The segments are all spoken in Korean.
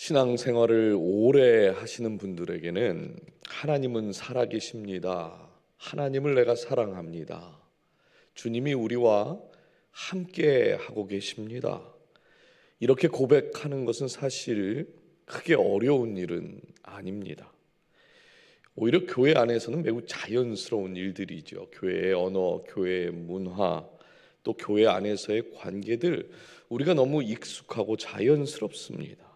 신앙생활을 오래 하시는 분들에게는 하나님은 살아계십니다. 하나님을 내가 사랑합니다. 주님이 우리와 함께 하고 계십니다. 이렇게 고백하는 것은 사실 크게 어려운 일은 아닙니다. 오히려 교회 안에서는 매우 자연스러운 일들이죠. 교회의 언어, 교회의 문화, 또 교회 안에서의 관계들, 우리가 너무 익숙하고 자연스럽습니다.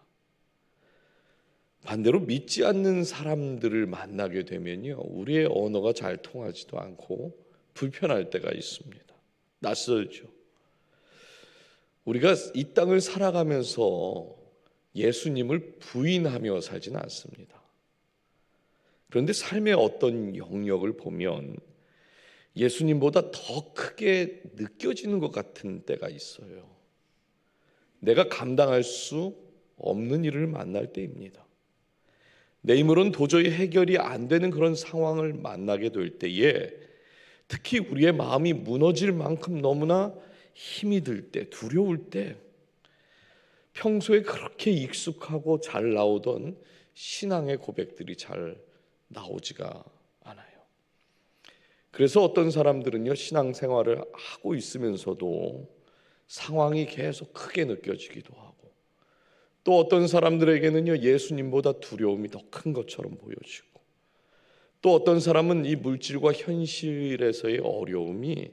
반대로 믿지 않는 사람들을 만나게 되면요, 우리의 언어가 잘 통하지도 않고 불편할 때가 있습니다. 낯설죠. 우리가 이 땅을 살아가면서 예수님을 부인하며 살지는 않습니다. 그런데 삶의 어떤 영역을 보면 예수님보다 더 크게 느껴지는 것 같은 때가 있어요. 내가 감당할 수 없는 일을 만날 때입니다. 내 힘으로는 도저히 해결이 안 되는 그런 상황을 만나게 될 때에, 특히 우리의 마음이 무너질 만큼 너무나 힘이 들 때, 두려울 때, 평소에 그렇게 익숙하고 잘 나오던 신앙의 고백들이 잘 나오지가 않아요. 그래서 어떤 사람들은요, 신앙생활을 하고 있으면서도 상황이 계속 크게 느껴지기도 하고, 또 어떤 사람들에게는요, 예수님보다 두려움이 더 큰 것처럼 보여지고, 또 어떤 사람은 이 물질과 현실에서의 어려움이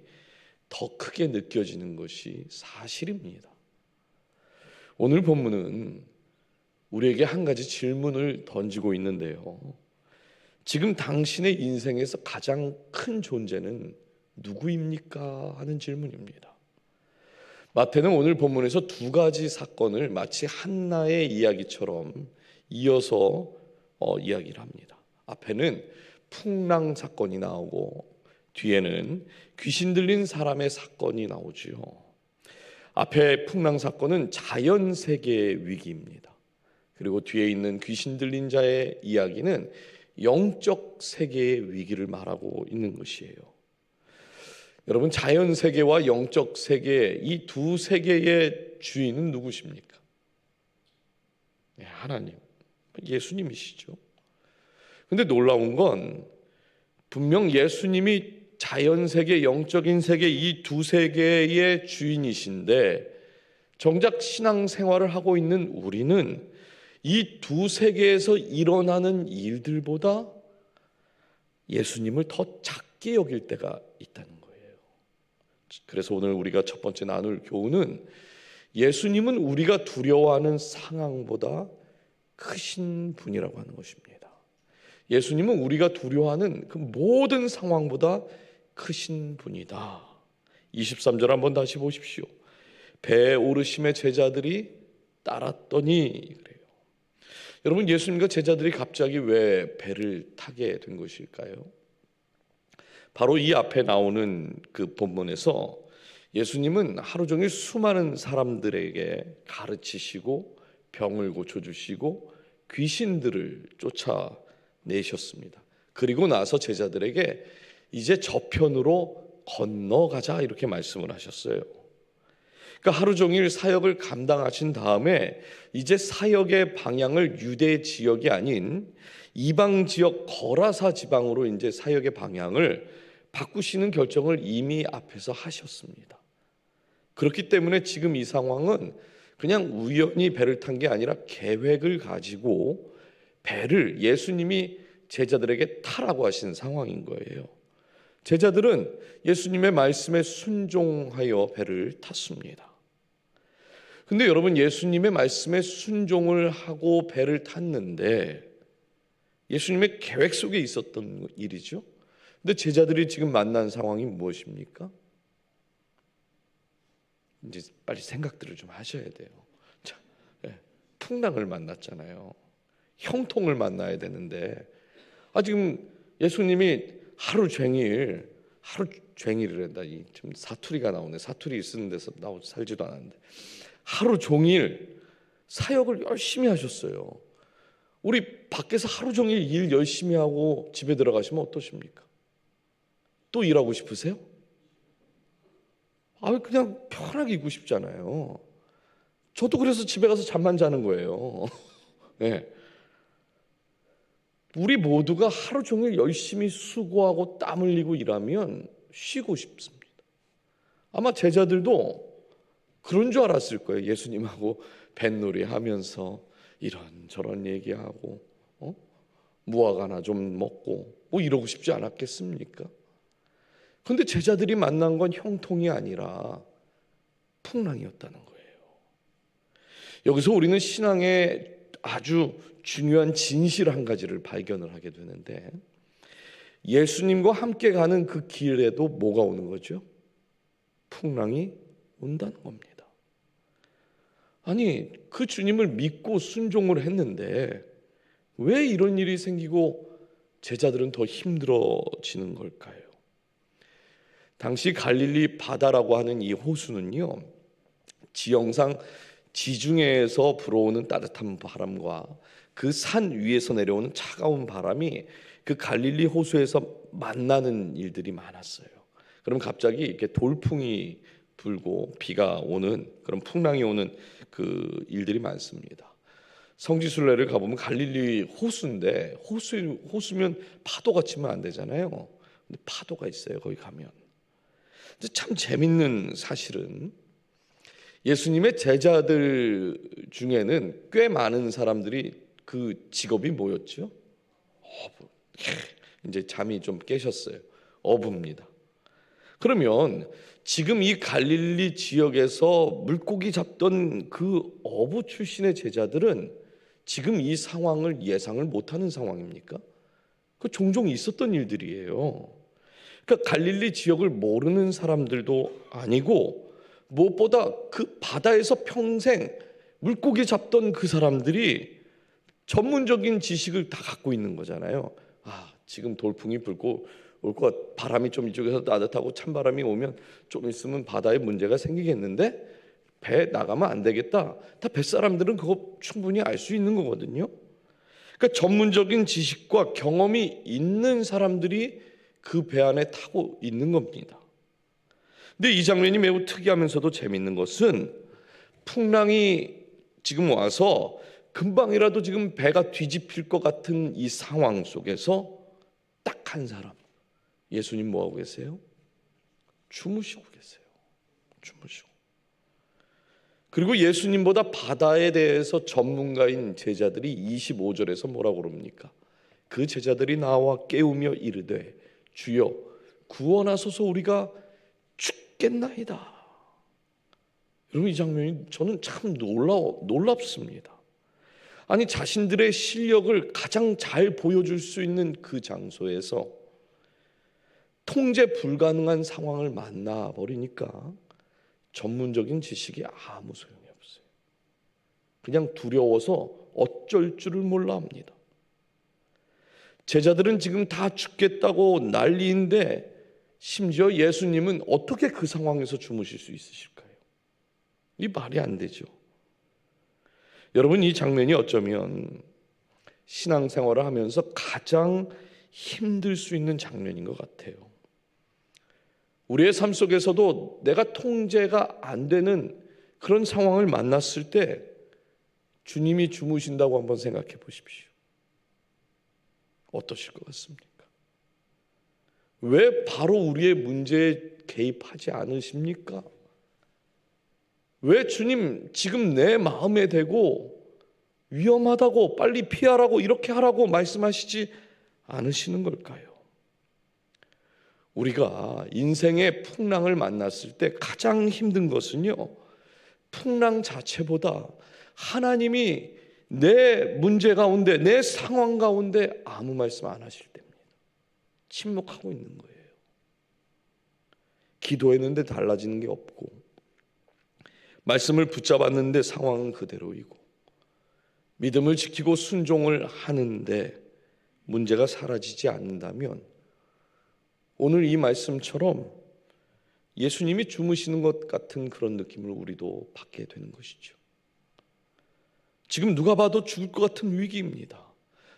더 크게 느껴지는 것이 사실입니다. 오늘 본문은 우리에게 한 가지 질문을 던지고 있는데요, 지금 당신의 인생에서 가장 큰 존재는 누구입니까? 하는 질문입니다. 마태는 오늘 본문에서 두 가지 사건을 마치 한나의 이야기처럼 이어서 이야기를 합니다. 앞에는 풍랑 사건이 나오고 뒤에는 귀신 들린 사람의 사건이 나오지요. 앞에 풍랑 사건은 자연 세계의 위기입니다. 그리고 뒤에 있는 귀신 들린 자의 이야기는 영적 세계의 위기를 말하고 있는 것이에요. 여러분, 자연 세계와 영적 세계, 이 두 세계의 주인은 누구십니까? 네, 하나님, 예수님이시죠. 근데 놀라운 건 분명 예수님이 자연 세계, 영적인 세계, 이 두 세계의 주인이신데, 정작 신앙생활을 하고 있는 우리는 이 두 세계에서 일어나는 일들보다 예수님을 더 작게 여길 때가 있다는 거예요. 그래서 오늘 우리가 첫 번째 나눌 교훈은, 예수님은 우리가 두려워하는 상황보다 크신 분이라고 하는 것입니다. 예수님은 우리가 두려워하는 그 모든 상황보다 크신 분이다. 23절 한번 다시 보십시오. 배에 오르심에 제자들이 따랐더니, 그래요. 여러분, 예수님과 제자들이 갑자기 왜 배를 타게 된 것일까요? 바로 이 앞에 나오는 그 본문에서 예수님은 하루 종일 수많은 사람들에게 가르치시고 병을 고쳐주시고 귀신들을 쫓아내셨습니다. 그리고 나서 제자들에게 이제 저편으로 건너가자, 이렇게 말씀을 하셨어요. 그러니까 하루 종일 사역을 감당하신 다음에 이제 사역의 방향을 유대 지역이 아닌 이방 지역 거라사 지방으로 이제 사역의 방향을 바꾸시는 결정을 이미 앞에서 하셨습니다. 그렇기 때문에 지금 이 상황은 그냥 우연히 배를 탄 게 아니라 계획을 가지고 배를 예수님이 제자들에게 타라고 하신 상황인 거예요. 제자들은 예수님의 말씀에 순종하여 배를 탔습니다. 근데 여러분, 예수님의 말씀에 순종을 하고 배를 탔는데 예수님의 계획 속에 있었던 일이죠. 근데 제자들이 지금 만난 상황이 무엇입니까? 이제 빨리 생각들을 좀 하셔야 돼요. 자, 풍랑을 만났잖아요. 형통을 만나야 되는데, 지금 예수님이 하루 종일을 한다. 좀 사투리가 나오네. 사투리 쓰는 데서 살지도 않았는데 하루 종일 사역을 열심히 하셨어요. 우리 밖에서 하루 종일 일 열심히 하고 집에 들어가시면 어떠십니까? 또 일하고 싶으세요? 그냥 편하게 있고 싶잖아요. 저도 그래서 집에 가서 잠만 자는 거예요. 예. 우리 모두가 하루 종일 열심히 수고하고 땀 흘리고 일하면 쉬고 싶습니다. 아마 제자들도 그런 줄 알았을 거예요. 예수님하고 뱃놀이 하면서 이런저런 얘기하고 무화과 하나 좀 먹고 뭐 이러고 싶지 않았겠습니까? 그런데 제자들이 만난 건 형통이 아니라 풍랑이었다는 거예요. 여기서 우리는 신앙의 아주 중요한 진실 한 가지를 발견을 하게 되는데, 예수님과 함께 가는 그 길에도 뭐가 오는 거죠? 풍랑이 온다는 겁니다. 아니, 그 주님을 믿고 순종을 했는데 왜 이런 일이 생기고 제자들은 더 힘들어지는 걸까요? 당시 갈릴리 바다라고 하는 이 호수는요, 지형상 지중해에서 불어오는 따뜻한 바람과 그 산 위에서 내려오는 차가운 바람이 그 갈릴리 호수에서 만나는 일들이 많았어요. 그럼 갑자기 이렇게 돌풍이 불고 비가 오는, 그런 풍랑이 오는 그 일들이 많습니다. 성지순례를 가보면 갈릴리 호수인데, 호수면 파도가 치면 안 되잖아요. 근데 파도가 있어요, 거기 가면. 근데 참 재밌는 사실은 예수님의 제자들 중에는 꽤 많은 사람들이 그 직업이 뭐였죠? 어부. 이제 잠이 좀 깨셨어요. 어부입니다. 그러면 지금 이 갈릴리 지역에서 물고기 잡던 그 어부 출신의 제자들은 지금 이 상황을 예상을 못하는 상황입니까? 그 종종 있었던 일들이에요. 그러니까 갈릴리 지역을 모르는 사람들도 아니고, 무엇보다 그 바다에서 평생 물고기 잡던 그 사람들이 전문적인 지식을 다 갖고 있는 거잖아요. 지금 돌풍이 불고 올 것, 바람이 좀 이쪽에서 따뜻하고 찬바람이 오면 좀 있으면 바다에 문제가 생기겠는데 배 나가면 안 되겠다. 다 뱃사람들은 그거 충분히 알 수 있는 거거든요. 그러니까 전문적인 지식과 경험이 있는 사람들이 그 배 안에 타고 있는 겁니다. 근데 이 장면이 매우 특이하면서도 재밌는 것은, 풍랑이 지금 와서 금방이라도 지금 배가 뒤집힐 것 같은 이 상황 속에서 딱 한 사람, 예수님 뭐 하고 계세요? 주무시고 계세요. 주무시고. 그리고 예수님보다 바다에 대해서 전문가인 제자들이 25절에서 뭐라고 그럽니까? 그 제자들이 나와 깨우며 이르되 주여 구원하소서 우리가 죽겠나이다. 여러분, 이 장면이 저는 참 놀랍습니다. 아니, 자신들의 실력을 가장 잘 보여줄 수 있는 그 장소에서 통제 불가능한 상황을 만나버리니까 전문적인 지식이 아무 소용이 없어요. 그냥 두려워서 어쩔 줄을 몰라 합니다. 제자들은 지금 다 죽겠다고 난리인데 심지어 예수님은 어떻게 그 상황에서 주무실 수 있으실까요? 이 말이 안 되죠. 여러분, 이 장면이 어쩌면 신앙생활을 하면서 가장 힘들 수 있는 장면인 것 같아요. 우리의 삶 속에서도 내가 통제가 안 되는 그런 상황을 만났을 때 주님이 주무신다고 한번 생각해 보십시오. 어떠실 것 같습니까? 왜 바로 우리의 문제에 개입하지 않으십니까? 왜 주님 지금 내 마음에 대고 위험하다고 빨리 피하라고 이렇게 하라고 말씀하시지 않으시는 걸까요? 우리가 인생의 풍랑을 만났을 때 가장 힘든 것은요, 풍랑 자체보다 하나님이 내 문제 가운데, 내 상황 가운데 아무 말씀 안 하실 때입니다. 침묵하고 있는 거예요. 기도했는데 달라지는 게 없고, 말씀을 붙잡았는데 상황은 그대로이고, 믿음을 지키고 순종을 하는데 문제가 사라지지 않는다면 오늘 이 말씀처럼 예수님이 주무시는 것 같은 그런 느낌을 우리도 받게 되는 것이죠. 지금 누가 봐도 죽을 것 같은 위기입니다.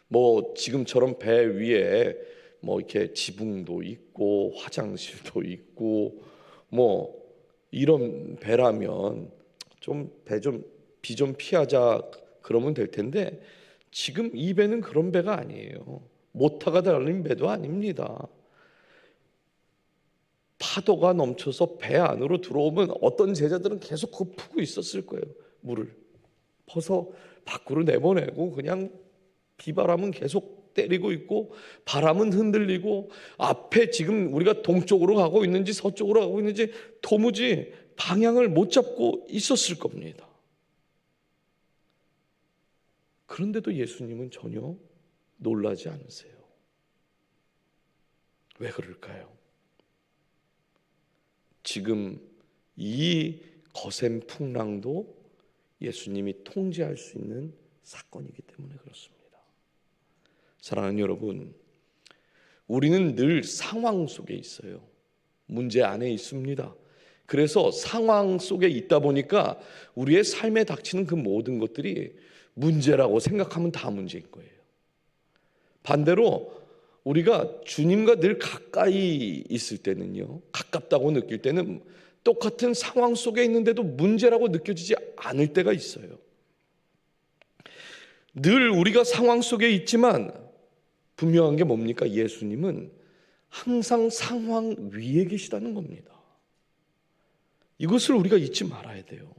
뭐 지금처럼 배 위에 뭐 이렇게 지붕도 있고 화장실도 있고 뭐 이런 배라면 좀 비 좀 피하자 그러면 될 텐데, 지금 이 배는 그런 배가 아니에요. 모타가 달린 배도 아닙니다. 파도가 넘쳐서 배 안으로 들어오면 어떤 제자들은 계속 그거 푸고 있었을 거예요. 물을 퍼서 밖으로 내보내고 그냥 비바람은 계속 때리고 있고 바람은 흔들리고 앞에 지금 우리가 동쪽으로 가고 있는지 서쪽으로 가고 있는지 도무지 방향을 못 잡고 있었을 겁니다. 그런데도 예수님은 전혀 놀라지 않으세요. 왜 그럴까요? 지금 이 거센 풍랑도 예수님이 통제할 수 있는 사건이기 때문에 그렇습니다. 사랑하는 여러분, 우리는 늘 상황 속에 있어요. 문제 안에 있습니다. 그래서 상황 속에 있다 보니까 우리의 삶에 닥치는 그 모든 것들이 문제라고 생각하면 다 문제인 거예요. 반대로 우리가 주님과 늘 가까이 있을 때는요, 가깝다고 느낄 때는 똑같은 상황 속에 있는데도 문제라고 느껴지지 않을 때가 있어요. 늘 우리가 상황 속에 있지만 분명한 게 뭡니까? 예수님은 항상 상황 위에 계시다는 겁니다. 이것을 우리가 잊지 말아야 돼요.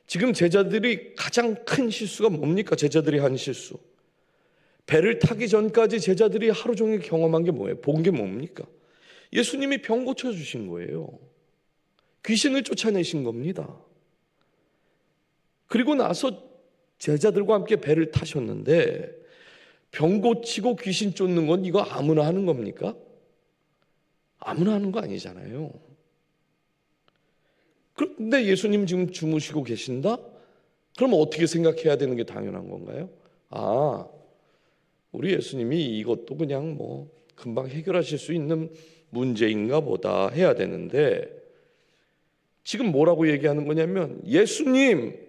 지금 제자들이 가장 큰 실수가 뭡니까? 제자들이 한 실수. 배를 타기 전까지 제자들이 하루 종일 경험한 게 뭐예요? 본 게 뭡니까? 예수님이 병 고쳐주신 거예요. 귀신을 쫓아내신 겁니다. 그리고 나서 제자들과 함께 배를 타셨는데 병 고치고 귀신 쫓는 건 이거 아무나 하는 겁니까? 아무나 하는 거 아니잖아요. 그런데 예수님 지금 주무시고 계신다? 그럼 어떻게 생각해야 되는 게 당연한 건가요? 아, 우리 예수님이 이것도 그냥 뭐 금방 해결하실 수 있는 문제인가 보다 해야 되는데 지금 뭐라고 얘기하는 거냐면 예수님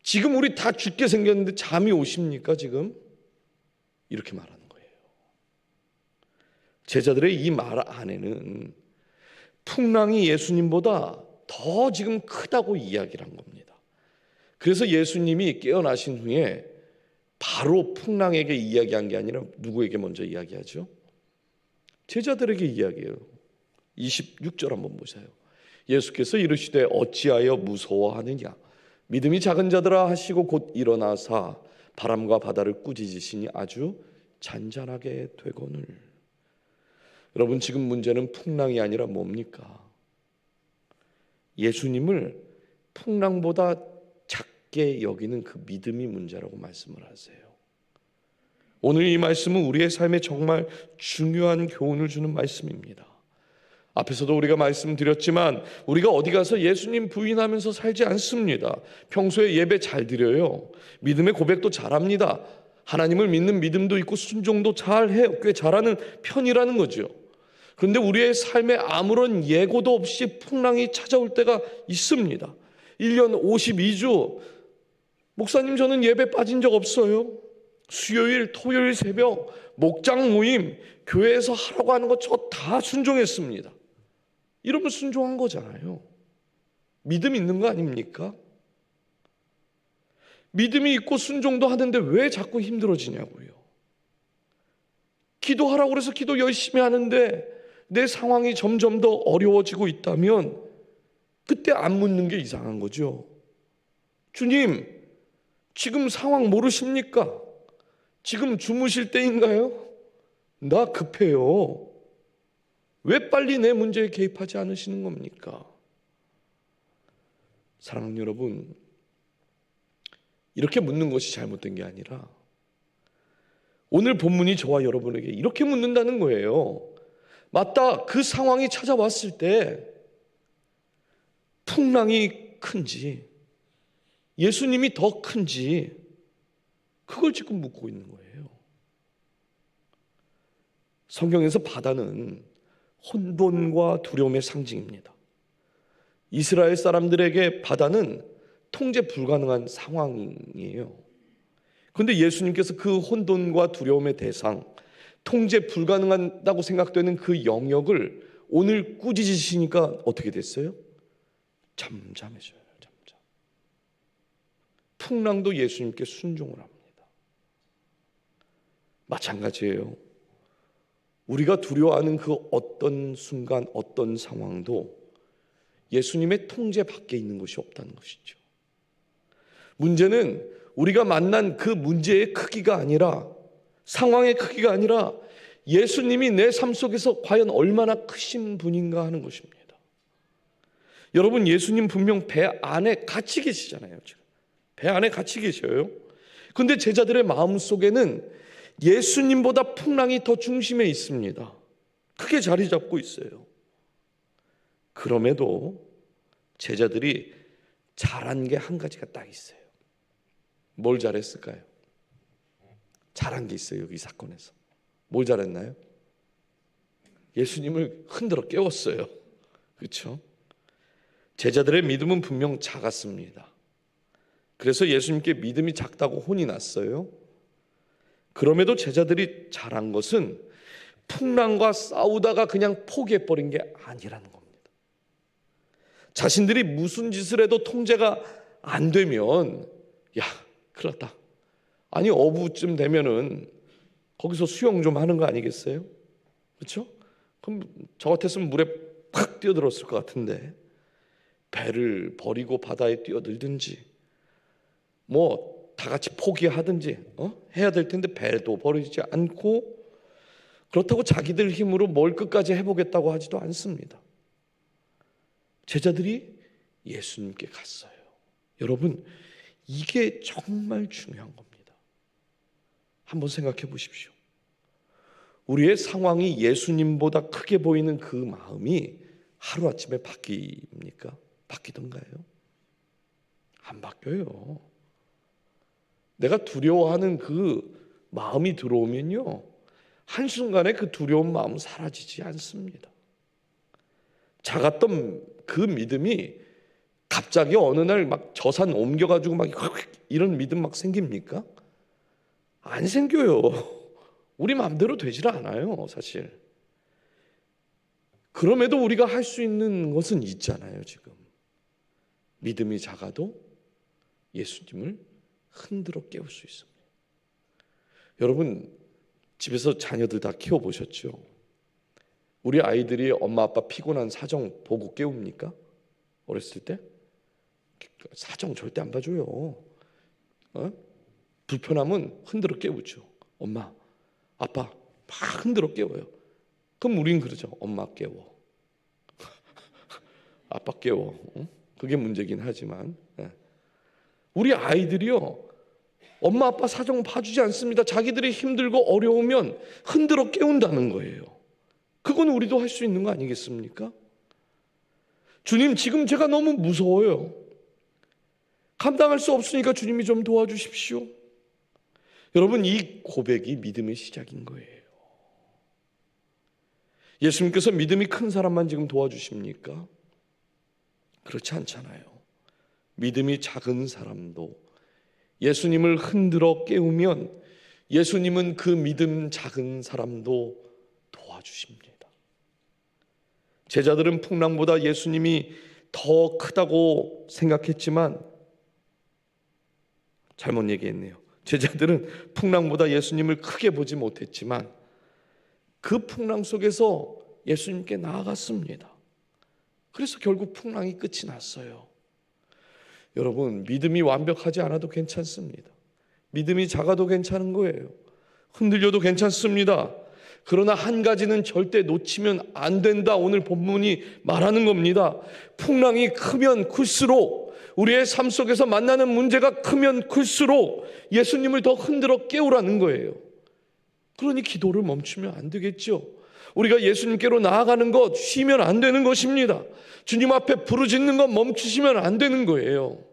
지금 우리 다 죽게 생겼는데 잠이 오십니까 지금? 이렇게 말하는 거예요. 제자들의 이 말 안에는 풍랑이 예수님보다 더 지금 크다고 이야기를 한 겁니다. 그래서 예수님이 깨어나신 후에 바로 풍랑에게 이야기한 게 아니라 누구에게 먼저 이야기하죠? 제자들에게 이야기해요. 26절 한번 보세요. 예수께서 이르시되 어찌하여 무서워하느냐 믿음이 작은 자들아 하시고 곧 일어나사 바람과 바다를 꾸짖으시니 아주 잔잔하게 되거늘. 여러분 지금 문제는 풍랑이 아니라 뭡니까? 예수님을 풍랑보다 작게 여기는 그 믿음이 문제라고 말씀을 하세요. 오늘 이 말씀은 우리의 삶에 정말 중요한 교훈을 주는 말씀입니다. 앞에서도 우리가 말씀드렸지만 우리가 어디 가서 예수님 부인하면서 살지 않습니다. 평소에 예배 잘 드려요. 믿음의 고백도 잘합니다. 하나님을 믿는 믿음도 있고 순종도 잘해요. 꽤 잘하는 편이라는 거죠. 그런데 우리의 삶에 아무런 예고도 없이 풍랑이 찾아올 때가 있습니다. 1년 52주 목사님 저는 예배 빠진 적 없어요. 수요일, 토요일 새벽 목장 모임 교회에서 하라고 하는 거 저 다 순종했습니다. 이러면 순종한 거잖아요. 믿음 있는 거 아닙니까? 믿음이 있고 순종도 하는데 왜 자꾸 힘들어지냐고요. 기도하라고 그래서 기도 열심히 하는데 내 상황이 점점 더 어려워지고 있다면 그때 안 묻는 게 이상한 거죠. 주님, 지금 상황 모르십니까? 지금 주무실 때인가요? 나 급해요. 왜 빨리 내 문제에 개입하지 않으시는 겁니까? 사랑하는 여러분, 이렇게 묻는 것이 잘못된 게 아니라 오늘 본문이 저와 여러분에게 이렇게 묻는다는 거예요. 맞다, 그 상황이 찾아왔을 때 풍랑이 큰지 예수님이 더 큰지 그걸 지금 묻고 있는 거예요. 성경에서 바다는 혼돈과 두려움의 상징입니다. 이스라엘 사람들에게 바다는 통제 불가능한 상황이에요. 그런데 예수님께서 그 혼돈과 두려움의 대상, 통제 불가능하다고 생각되는 그 영역을 오늘 꾸짖으시니까 어떻게 됐어요? 잠잠해져요. 잠잠. 풍랑도 예수님께 순종을 합니다. 마찬가지예요. 우리가 두려워하는 그 어떤 순간, 어떤 상황도 예수님의 통제 밖에 있는 것이 없다는 것이죠. 문제는 우리가 만난 그 문제의 크기가 아니라, 상황의 크기가 아니라 예수님이 내 삶 속에서 과연 얼마나 크신 분인가 하는 것입니다. 여러분, 예수님 분명 배 안에 같이 계시잖아요. 지금 배 안에 같이 계셔요. 근데 제자들의 마음 속에는 예수님보다 풍랑이 더 중심에 있습니다. 크게 자리 잡고 있어요. 그럼에도 제자들이 잘한 게 한 가지가 딱 있어요. 뭘 잘했을까요? 잘한 게 있어요. 여기 사건에서 뭘 잘했나요? 예수님을 흔들어 깨웠어요. 그렇죠? 제자들의 믿음은 분명 작았습니다. 그래서 예수님께 믿음이 작다고 혼이 났어요. 그럼에도 제자들이 잘한 것은 풍랑과 싸우다가 그냥 포기해버린 게 아니라는 겁니다. 자신들이 무슨 짓을 해도 통제가 안 되면, 야, 큰일 났다. 아니, 어부쯤 되면은 거기서 수영 좀 하는 거 아니겠어요? 그렇죠? 그럼 저 같았으면 물에 팍 뛰어들었을 것 같은데, 배를 버리고 바다에 뛰어들든지 뭐 다 같이 포기하든지 해야 될 텐데 배도 버리지 않고, 그렇다고 자기들 힘으로 뭘 끝까지 해보겠다고 하지도 않습니다. 제자들이 예수님께 갔어요. 여러분, 이게 정말 중요한 겁니다. 한번 생각해 보십시오. 우리의 상황이 예수님보다 크게 보이는 그 마음이 하루아침에 바뀝니까? 바뀌던가요? 안 바뀌어요. 내가 두려워하는 그 마음이 들어오면요, 한순간에 그 두려운 마음은 사라지지 않습니다. 작았던 그 믿음이 갑자기 어느 날 막 저산 옮겨가지고 막 이런 믿음 막 생깁니까? 안 생겨요. 우리 마음대로 되질 않아요, 사실. 그럼에도 우리가 할 수 있는 것은 있잖아요, 지금. 믿음이 작아도 예수님을 흔들어 깨울 수 있습니다. 여러분, 집에서 자녀들 다 키워보셨죠? 우리 아이들이 엄마 아빠 피곤한 사정 보고 깨웁니까? 어렸을 때? 사정 절대 안 봐줘요. 불편하면 흔들어 깨우죠. 엄마, 아빠 막 흔들어 깨워요. 그럼 우린 그러죠. 엄마 깨워. 아빠 깨워. 그게 문제긴 하지만, 우리 아이들이요, 엄마 아빠 사정 봐주지 않습니다. 자기들이 힘들고 어려우면 흔들어 깨운다는 거예요. 그건 우리도 할 수 있는 거 아니겠습니까? 주님, 지금 제가 너무 무서워요. 감당할 수 없으니까 주님이 좀 도와주십시오. 여러분, 이 고백이 믿음의 시작인 거예요. 예수님께서 믿음이 큰 사람만 지금 도와주십니까? 그렇지 않잖아요. 믿음이 작은 사람도 예수님을 흔들어 깨우면 예수님은 그 믿음 작은 사람도 도와주십니다. 제자들은 풍랑보다 예수님이 더 크다고 생각했지만 잘못 얘기했네요. 제자들은 풍랑보다 예수님을 크게 보지 못했지만 그 풍랑 속에서 예수님께 나아갔습니다. 그래서 결국 풍랑이 끝이 났어요. 여러분, 믿음이 완벽하지 않아도 괜찮습니다. 믿음이 작아도 괜찮은 거예요. 흔들려도 괜찮습니다. 그러나 한 가지는 절대 놓치면 안 된다. 오늘 본문이 말하는 겁니다. 풍랑이 크면 클수록, 우리의 삶 속에서 만나는 문제가 크면 클수록 예수님을 더 흔들어 깨우라는 거예요. 그러니 기도를 멈추면 안 되겠죠. 우리가 예수님께로 나아가는 것 쉬면 안 되는 것입니다. 주님 앞에 부르짖는 것 멈추시면 안 되는 거예요.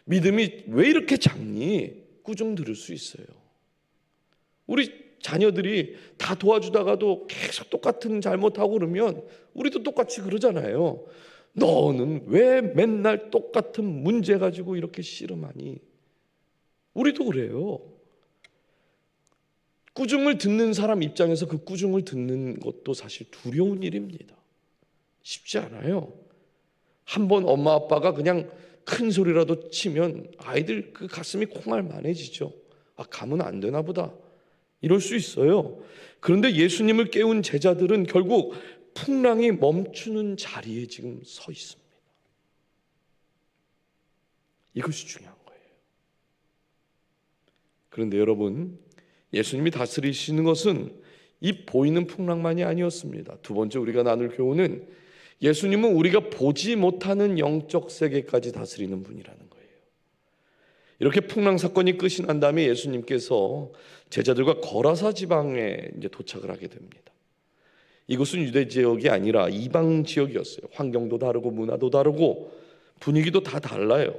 믿음이 왜 이렇게 작니? 꾸중 들을 수 있어요. 우리 자녀들이 다 도와주다가도 계속 똑같은 잘못하고 그러면 우리도 똑같이 그러잖아요. 너는 왜 맨날 똑같은 문제 가지고 이렇게 씨름하니? 우리도 그래요. 꾸중을 듣는 사람 입장에서 그 꾸중을 듣는 것도 사실 두려운 일입니다. 쉽지 않아요. 한번 엄마 아빠가 그냥 큰 소리라도 치면 아이들 그 가슴이 콩알만해지죠. 아, 가면 안 되나 보다. 이럴 수 있어요. 그런데 예수님을 깨운 제자들은 결국 풍랑이 멈추는 자리에 지금 서 있습니다. 이것이 중요한 거예요. 그런데 여러분, 예수님이 다스리시는 것은 이 보이는 풍랑만이 아니었습니다. 두 번째 우리가 나눌 교훈은 예수님은 우리가 보지 못하는 영적 세계까지 다스리는 분이라는 거예요. 이렇게 풍랑 사건이 끝이 난 다음에 예수님께서 제자들과 거라사 지방에 이제 도착을 하게 됩니다. 이곳은 유대 지역이 아니라 이방 지역이었어요. 환경도 다르고 문화도 다르고 분위기도 다 달라요.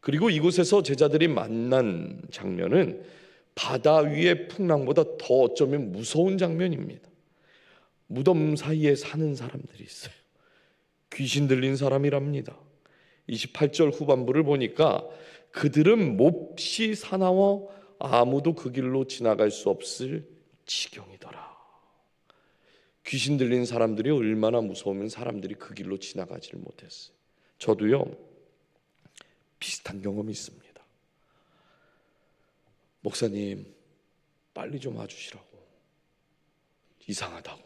그리고 이곳에서 제자들이 만난 장면은 바다 위의 풍랑보다 더 어쩌면 무서운 장면입니다. 무덤 사이에 사는 사람들이 있어요. 귀신 들린 사람이랍니다. 28절 후반부를 보니까 그들은 몹시 사나워 아무도 그 길로 지나갈 수 없을 지경이더라. 귀신 들린 사람들이 얼마나 무서우면 사람들이 그 길로 지나가지를 못했어요. 저도요 비슷한 경험이 있습니다. 목사님 빨리 좀 와주시라고, 이상하다고.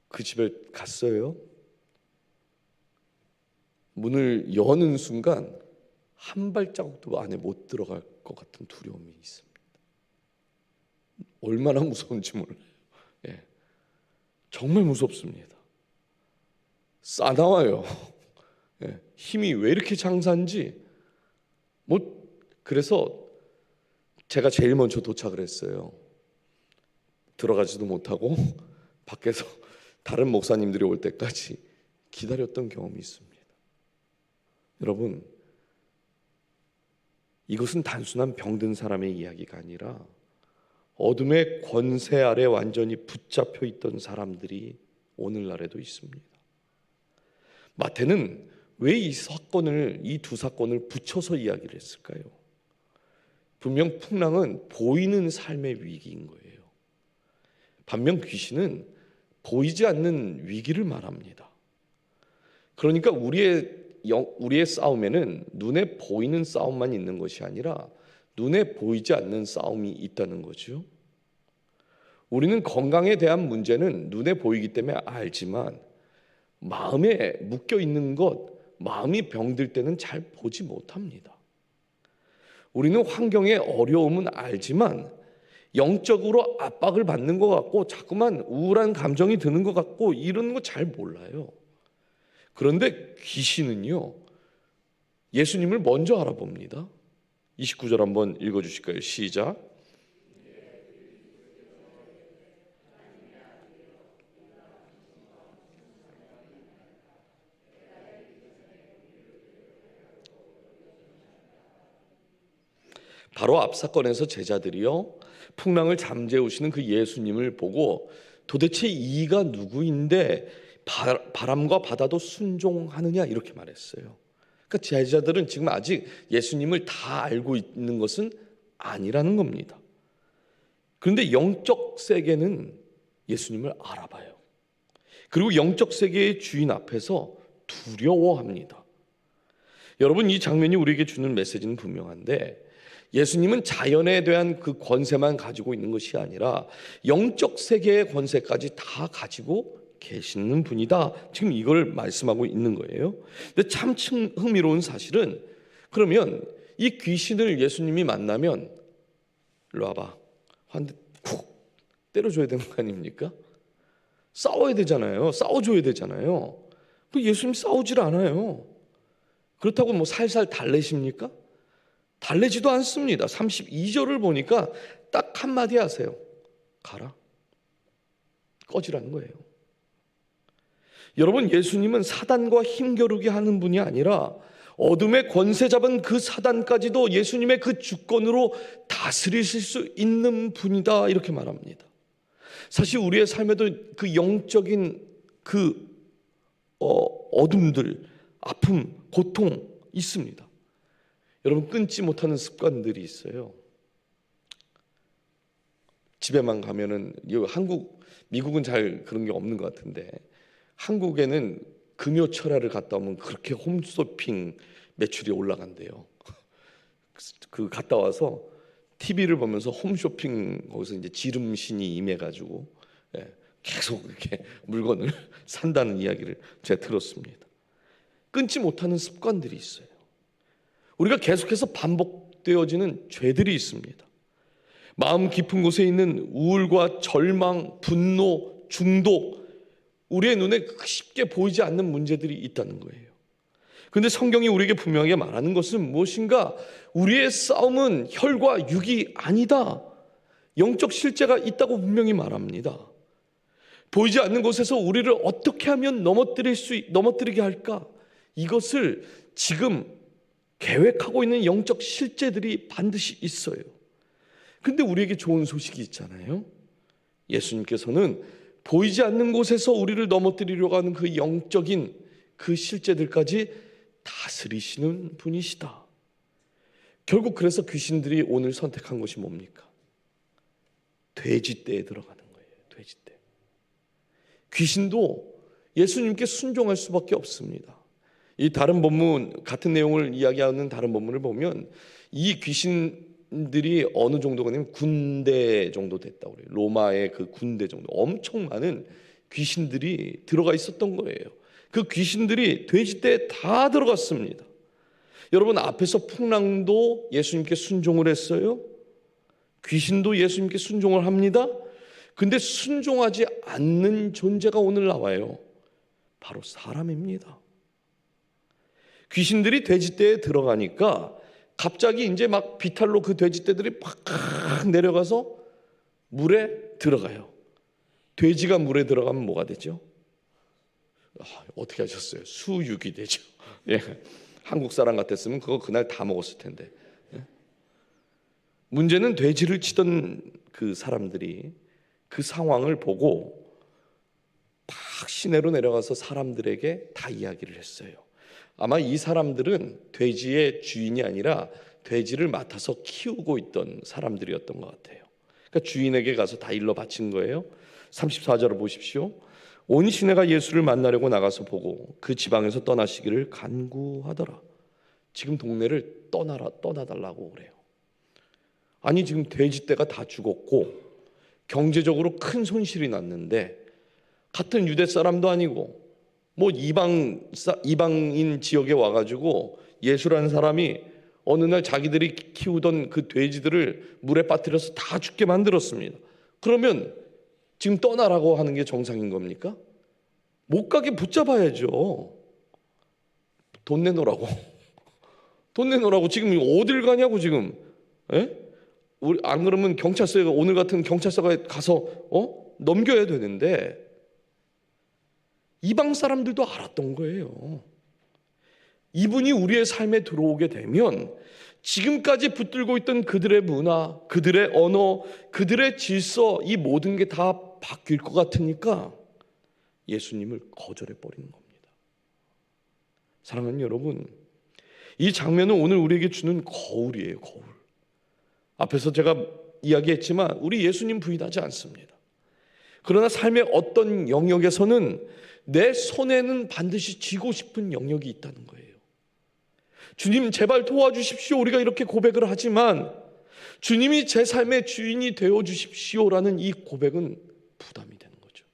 그 집에 갔어요. 문을 여는 순간 한 발자국도 안에 못 들어갈 것 같은 두려움이 있습니다. 얼마나 무서운지 몰라요. 예. 정말 무섭습니다. 싸나워요. 예. 힘이 왜 이렇게 장사인지. 그래서 제가 제일 먼저 도착을 했어요. 들어가지도 못하고 밖에서 다른 목사님들이 올 때까지 기다렸던 경험이 있습니다. 여러분, 이것은 단순한 병든 사람의 이야기가 아니라 어둠의 권세 아래 완전히 붙잡혀 있던 사람들이 오늘날에도 있습니다. 마태는 왜 이 두 사건을 붙여서 이야기를 했을까요? 분명 풍랑은 보이는 삶의 위기인 거예요. 반면 귀신은 보이지 않는 위기를 말합니다. 그러니까 우리의 싸움에는 눈에 보이는 싸움만 있는 것이 아니라 눈에 보이지 않는 싸움이 있다는 거죠. 우리는 건강에 대한 문제는 눈에 보이기 때문에 알지만 마음에 묶여 있는 것, 마음이 병들 때는 잘 보지 못합니다. 우리는 환경의 어려움은 알지만 영적으로 압박을 받는 것 같고 자꾸만 우울한 감정이 드는 것 같고 이런 거 잘 몰라요. 그런데 귀신은요, 예수님을 먼저 알아봅니다. 29절 한번 읽어주실까요? 시작. 바로 앞 사건에서 제자들이요, 풍랑을 잠재우시는 그 예수님을 보고 도대체 이가 누구인데 바람과 바다도 순종하느냐 이렇게 말했어요. 그러니까 제자들은 지금 아직 예수님을 다 알고 있는 것은 아니라는 겁니다. 그런데 영적 세계는 예수님을 알아봐요. 그리고 영적 세계의 주인 앞에서 두려워합니다. 여러분, 이 장면이 우리에게 주는 메시지는 분명한데 예수님은 자연에 대한 그 권세만 가지고 있는 것이 아니라 영적 세계의 권세까지 다 가지고 계시는 분이다. 지금 이걸 말씀하고 있는 거예요. 근데 참 흥미로운 사실은, 그러면 이 귀신을 예수님이 만나면 일로 와봐, 한 대 쿡 때려줘야 되는 거 아닙니까? 싸워야 되잖아요. 싸워줘야 되잖아요. 예수님 싸우질 않아요. 그렇다고 뭐 살살 달래십니까? 달래지도 않습니다. 32절을 보니까 딱 한마디 하세요. 가라. 꺼지라는 거예요. 여러분, 예수님은 사단과 힘겨루게 하는 분이 아니라 어둠의 권세 잡은 그 사단까지도 예수님의 그 주권으로 다스리실 수 있는 분이다, 이렇게 말합니다. 사실 우리의 삶에도 그 영적인 그 어둠들, 아픔, 고통 있습니다. 여러분, 끊지 못하는 습관들이 있어요. 집에만 가면은, 미국은 잘 그런 게 없는 것 같은데 한국에는 금요철야를 갔다 오면 그렇게 홈쇼핑 매출이 올라간대요. 그 갔다 와서 TV를 보면서 홈쇼핑 거기서 이제 지름신이 임해가지고 계속 이렇게 물건을 산다는 이야기를 제가 들었습니다. 끊지 못하는 습관들이 있어요. 우리가 계속해서 반복되어지는 죄들이 있습니다. 마음 깊은 곳에 있는 우울과 절망, 분노, 중독, 우리의 눈에 쉽게 보이지 않는 문제들이 있다는 거예요. 그런데 성경이 우리에게 분명하게 말하는 것은 무엇인가? 우리의 싸움은 혈과 육이 아니다. 영적 실제가 있다고 분명히 말합니다. 보이지 않는 곳에서 우리를 어떻게 하면 넘어뜨리게 할까? 이것을 지금 계획하고 있는 영적 실제들이 반드시 있어요. 그런데 우리에게 좋은 소식이 있잖아요. 예수님께서는 보이지 않는 곳에서 우리를 넘어뜨리려고 하는 그 영적인 그 실제들까지 다스리시는 분이시다. 결국 그래서 귀신들이 오늘 선택한 것이 뭡니까? 돼지떼에 들어가는 거예요. 돼지떼. 귀신도 예수님께 순종할 수밖에 없습니다. 이 다른 본문 같은 내용을 이야기하는 다른 본문을 보면 이 귀신들이 어느 정도가 되면 군대 정도 됐다고 그래요. 로마의 그 군대 정도, 엄청 많은 귀신들이 들어가 있었던 거예요. 그 귀신들이 돼지떼에 다 들어갔습니다. 여러분, 앞에서 풍랑도 예수님께 순종을 했어요. 귀신도 예수님께 순종을 합니다. 근데 순종하지 않는 존재가 오늘 나와요. 바로 사람입니다. 귀신들이 돼지떼에 들어가니까 갑자기 이제 막 비탈로 그 돼지떼들이 팍 내려가서 물에 들어가요. 돼지가 물에 들어가면 뭐가 되죠? 어떻게 하셨어요? 수육이 되죠. 예. 한국 사람 같았으면 그거 그날 다 먹었을 텐데. 예. 문제는 돼지를 치던 그 사람들이 그 상황을 보고 팍 시내로 내려가서 사람들에게 다 이야기를 했어요. 아마 이 사람들은 돼지의 주인이 아니라 돼지를 맡아서 키우고 있던 사람들이었던 것 같아요. 그러니까 주인에게 가서 다 일러 바친 거예요. 34절을 보십시오. 온 시내가 예수를 만나려고 나가서 보고 그 지방에서 떠나시기를 간구하더라. 지금 동네를 떠나달라고 그래요. 아니, 지금 돼지떼가 다 죽었고 경제적으로 큰 손실이 났는데 같은 유대 사람도 아니고 뭐 이방인 지역에 와가지고 예수라는 사람이 어느 날 자기들이 키우던 그 돼지들을 물에 빠뜨려서 다 죽게 만들었습니다. 그러면 지금 떠나라고 하는 게 정상인 겁니까? 못 가게 붙잡아야죠. 돈 내놓으라고. 돈 내놓으라고. 지금 어딜 가냐고 지금. 에? 우리 안 그러면 경찰서에, 오늘 같은 경찰서에 가서 넘겨야 되는데 이방 사람들도 알았던 거예요. 이분이 우리의 삶에 들어오게 되면 지금까지 붙들고 있던 그들의 문화, 그들의 언어, 그들의 질서, 이 모든 게 다 바뀔 것 같으니까 예수님을 거절해 버리는 겁니다. 사랑하는 여러분, 이 장면은 오늘 우리에게 주는 거울이에요. 거울. 앞에서 제가 이야기했지만 우리 예수님 부인하지 않습니다. 그러나 삶의 어떤 영역에서는 내 손에는 반드시 쥐고 싶은 영역이 있다는 거예요. 주님 제발 도와주십시오. 우리가 이렇게 고백을 하지만 주님이 제 삶의 주인이 되어주십시오라는 이 고백은 부담이 되는 거죠.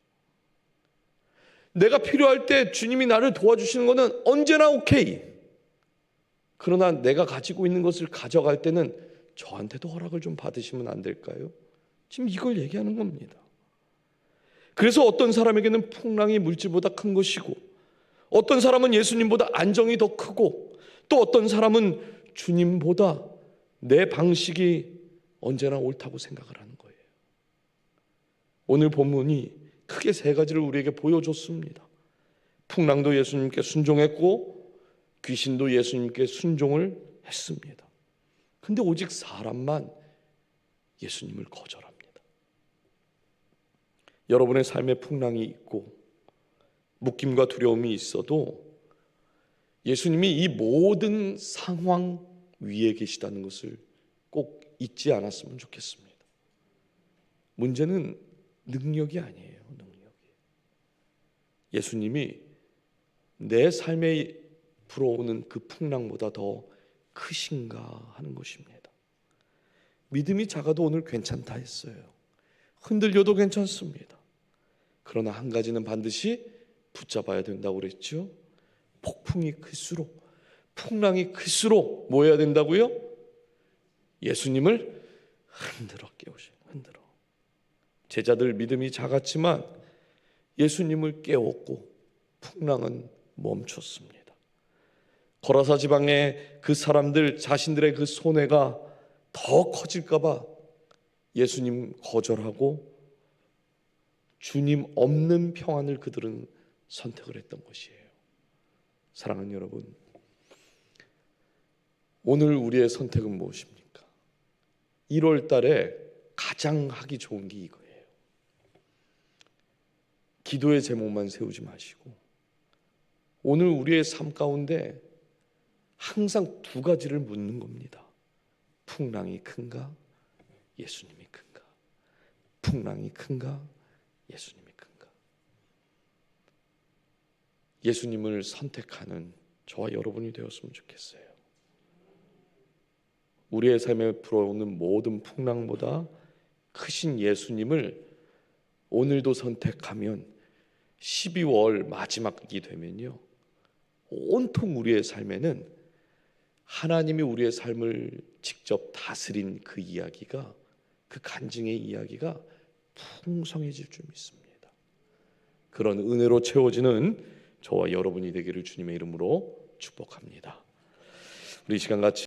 내가 필요할 때 주님이 나를 도와주시는 것은 언제나 오케이. 그러나 내가 가지고 있는 것을 가져갈 때는 저한테도 허락을 좀 받으시면 안 될까요? 지금 이걸 얘기하는 겁니다. 그래서 어떤 사람에게는 풍랑이 물질보다 큰 것이고 어떤 사람은 예수님보다 안정이 더 크고 또 어떤 사람은 주님보다 내 방식이 언제나 옳다고 생각을 하는 거예요. 오늘 본문이 크게 세 가지를 우리에게 보여줬습니다. 풍랑도 예수님께 순종했고 귀신도 예수님께 순종을 했습니다. 근데 오직 사람만 예수님을 거절합니다. 여러분의 삶에 풍랑이 있고 묶임과 두려움이 있어도 예수님이 이 모든 상황 위에 계시다는 것을 꼭 잊지 않았으면 좋겠습니다. 문제는 능력이 아니에요. 능력이. 예수님이 내 삶에 불어오는 그 풍랑보다 더 크신가 하는 것입니다. 믿음이 작아도 오늘 괜찮다 했어요. 흔들려도 괜찮습니다. 그러나 한 가지는 반드시 붙잡아야 된다고 그랬죠. 폭풍이 클수록, 풍랑이 클수록 뭐 해야 된다고요? 예수님을 흔들어 깨우셔. 흔들어. 제자들 믿음이 작았지만 예수님을 깨웠고 풍랑은 멈췄습니다. 거라사 지방의 그 사람들 자신들의 그 손해가 더 커질까 봐 예수님 거절하고 주님 없는 평안을 그들은 선택을 했던 것이에요. 사랑하는 여러분, 오늘 우리의 선택은 무엇입니까? 1월 달에 가장 하기 좋은 게 이거예요. 기도의 제목만 세우지 마시고 오늘 우리의 삶 가운데 항상 두 가지를 묻는 겁니다. 풍랑이 큰가? 예수님이 큰가? 풍랑이 큰가? 예수님이 큰가? 예수님을 선택하는 저와 여러분이 되었으면 좋겠어요. 우리의 삶에 불어오는 모든 풍랑보다 크신 예수님을 오늘도 선택하면 12월 마지막이 되면요, 온통 우리의 삶에는 하나님이 우리의 삶을 직접 다스린 그 이야기가, 그 간증의 이야기가 풍성해질 줄 믿습니다. 그런 은혜로 채워지는 저와 여러분이 되기를 주님의 이름으로 축복합니다. 우리 이 시간 같이